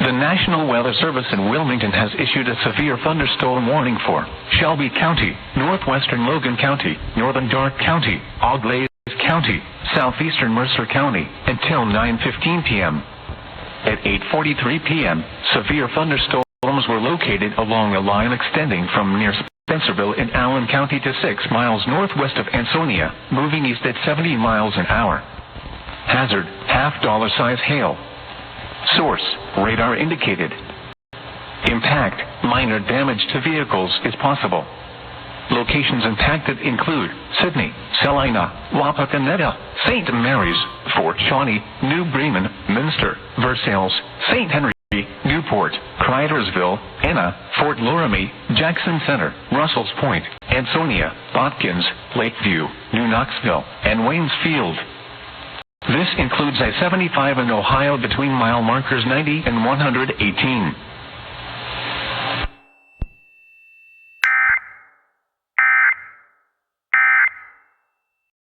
The National Weather Service in Wilmington has issued a severe thunderstorm warning for Shelby County, northwestern Logan County, northern Darke County, Auglaize County, southeastern Mercer County, until 9:15 p.m. At 8:43 p.m., severe thunderstorms were located along a line extending from near Spencerville in Allen County to 6 miles northwest of Ansonia, moving east at 70 miles an hour. Hazard, $half-size hail. Source, radar indicated. Impact, minor damage to vehicles is possible. Locations impacted include Sydney, Salina, Wapakoneta, St. Mary's, Fort Shawnee, New Bremen, Minster, Versailles, St. Henry, Newport, Cridersville, Enna, Fort Loramie, Jackson Center, Russells Point, Ansonia, Watkins, Lakeview, New Knoxville, and Waynesfield. This includes I-75 in Ohio between mile markers 90 and 118.